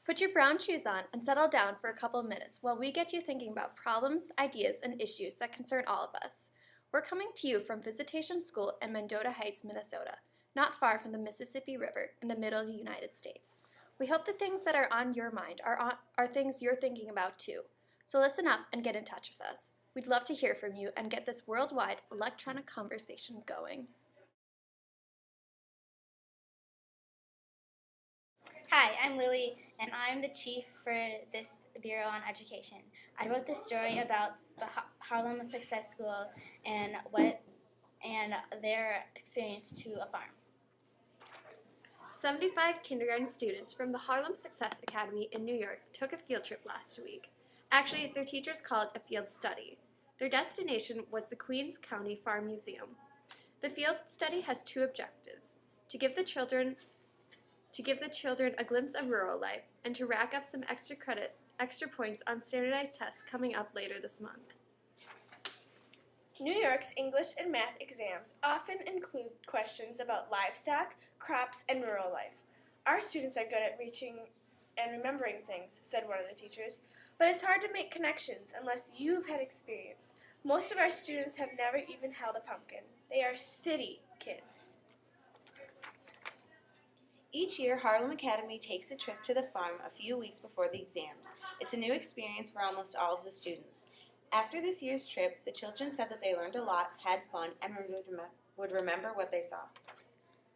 Put your brown shoes on and settle down for a couple of minutes while we get you thinking about problems, ideas, and issues that concern all of us. We're coming to you from Visitation School in Mendota Heights, Minnesota, not far from the Mississippi River in the middle of the United States. We hope the things that are on your mind are things you're thinking about too. So listen up and get in touch with us. We'd love to hear from you and get this worldwide electronic conversation going. Hi, I'm Lily, and I'm the chief for this Bureau on Education. I wrote this story about the Harlem Success School and their experience to a farm. 75 kindergarten students from the Harlem Success Academy in New York took a field trip last week. Actually, their teachers called it a field study. Their destination was the Queens County Farm Museum. The field study has two objectives: to give the children a glimpse of rural life, and to rack up some extra points on standardized tests coming up later this month. New York's English and math exams often include questions about livestock, crops, and rural life. Our students are good at reaching and remembering things, said one of the teachers, but it's hard to make connections unless you've had experience. Most of our students have never even held a pumpkin. They are city kids. Each year, Harlem Academy takes a trip to the farm a few weeks before the exams. It's a new experience for almost all of the students. After this year's trip, the children said that they learned a lot, had fun, and would remember what they saw.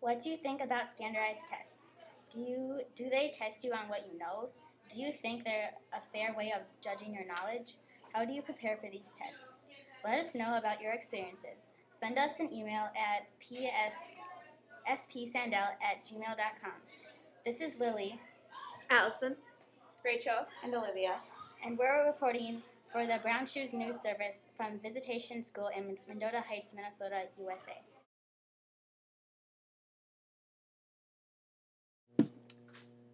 What do you think about standardized tests? Do they test you on what you know? Do you think they're a fair way of judging your knowledge? How do you prepare for these tests? Let us know about your experiences. Send us an email at ssandell@gmail.com. This is Lily, Allison, Rachel, And Olivia. and we're reporting for the Brown Shoes News Service from Visitation School in Mendota Heights, Minnesota, USA.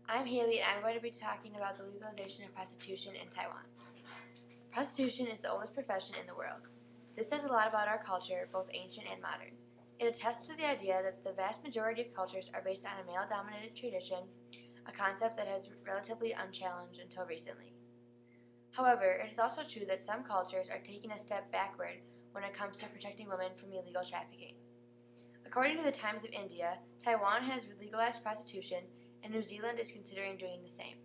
I'm Haley, and I'm going to be talking about the legalization of prostitution in Taiwan. Prostitution is the oldest profession in the world. This says a lot about our culture, both ancient and modern. It attests to the idea that the vast majority of cultures are based on a male-dominated tradition, a concept that has relatively unchallenged until recently. However, it is also true that some cultures are taking a step backward when it comes to protecting women from illegal trafficking. According to the Times of India, Taiwan has legalized prostitution, and New Zealand is considering doing the same.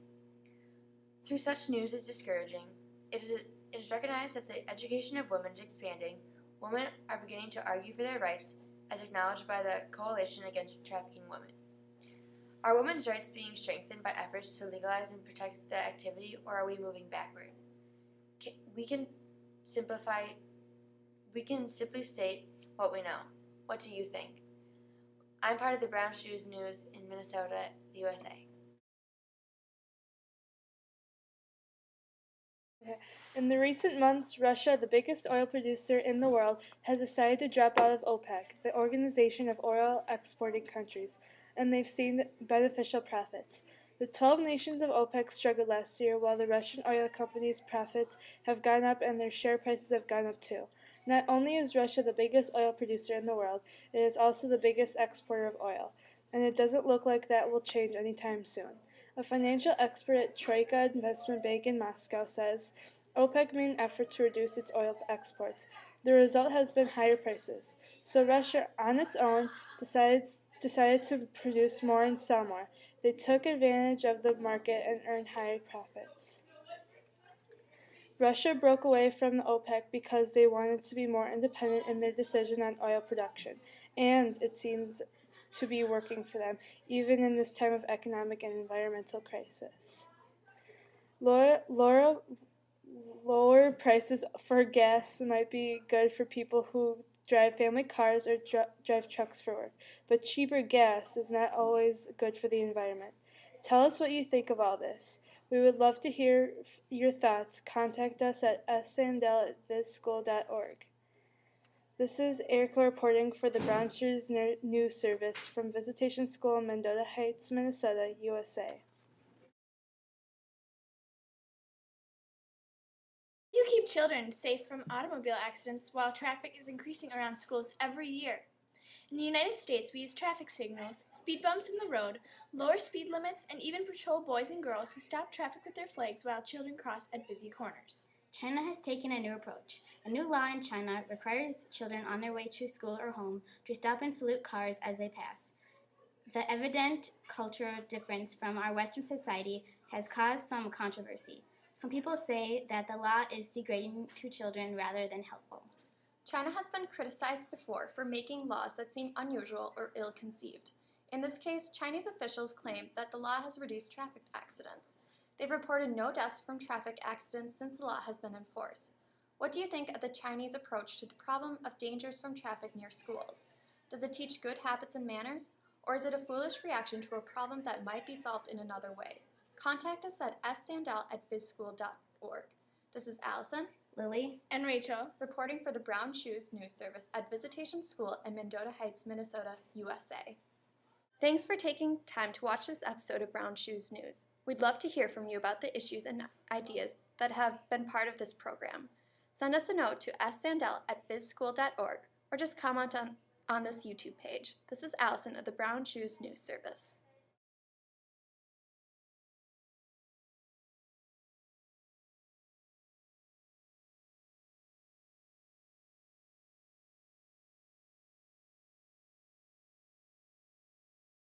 Through such news is discouraging, it is recognized that the education of women is expanding. Women are beginning to argue for their rights, as acknowledged by the Coalition Against Trafficking Women. Are women's rights being strengthened by efforts to legalize and protect the activity, or are we moving backward? We can simply state what we know. What do you think? I'm part of the Brown Shoes News in Minnesota, USA. In the recent months, Russia, the biggest oil producer in the world, has decided to drop out of OPEC, the Organization of Oil Exporting Countries, and they've seen beneficial profits. The 12 nations of OPEC struggled last year, while the Russian oil companies' profits have gone up and their share prices have gone up too. Not only is Russia the biggest oil producer in the world, it is also the biggest exporter of oil, and it doesn't look like that will change anytime soon. A financial expert at Troika Investment Bank in Moscow says OPEC made an effort to reduce its oil exports. The result has been higher prices. So Russia, on its own, decided to produce more and sell more. They took advantage of the market and earned higher profits. Russia broke away from the OPEC because they wanted to be more independent in their decision on oil production, and it seems to be working for them, even in this time of economic and environmental crisis. Lower prices for gas might be good for people who drive family cars or drive trucks for work, but cheaper gas is not always good for the environment. Tell us what you think of all this. We would love to hear your thoughts. Contact us at ssandell@visschool.org. This is Erica reporting for the Brown Shoes News Service from Visitation School in Mendota Heights, Minnesota, USA. You keep children safe from automobile accidents while traffic is increasing around schools every year. In the United States, we use traffic signals, speed bumps in the road, lower speed limits, and even patrol boys and girls who stop traffic with their flags while children cross at busy corners. China has taken a new approach. A new law in China requires children on their way to school or home to stop and salute cars as they pass. The evident cultural difference from our Western society has caused some controversy. Some people say that the law is degrading to children rather than helpful. China has been criticized before for making laws that seem unusual or ill-conceived. In this case, Chinese officials claim that the law has reduced traffic accidents. They've reported no deaths from traffic accidents since the law has been in force. What do you think of the Chinese approach to the problem of dangers from traffic near schools? Does it teach good habits and manners, or is it a foolish reaction to a problem that might be solved in another way? Contact us at ssandell@bizschool.org. This is Allison, Lily, And Rachel. reporting for the Brown Shoes News Service at Visitation School in Mendota Heights, Minnesota, USA. Thanks for taking time to watch this episode of Brown Shoes News. We'd love to hear from you about the issues and ideas that have been part of this program. Send us a note to ssandell@bizschool.org or just comment on this YouTube page. This is Allison of the Brown Shoes News Service.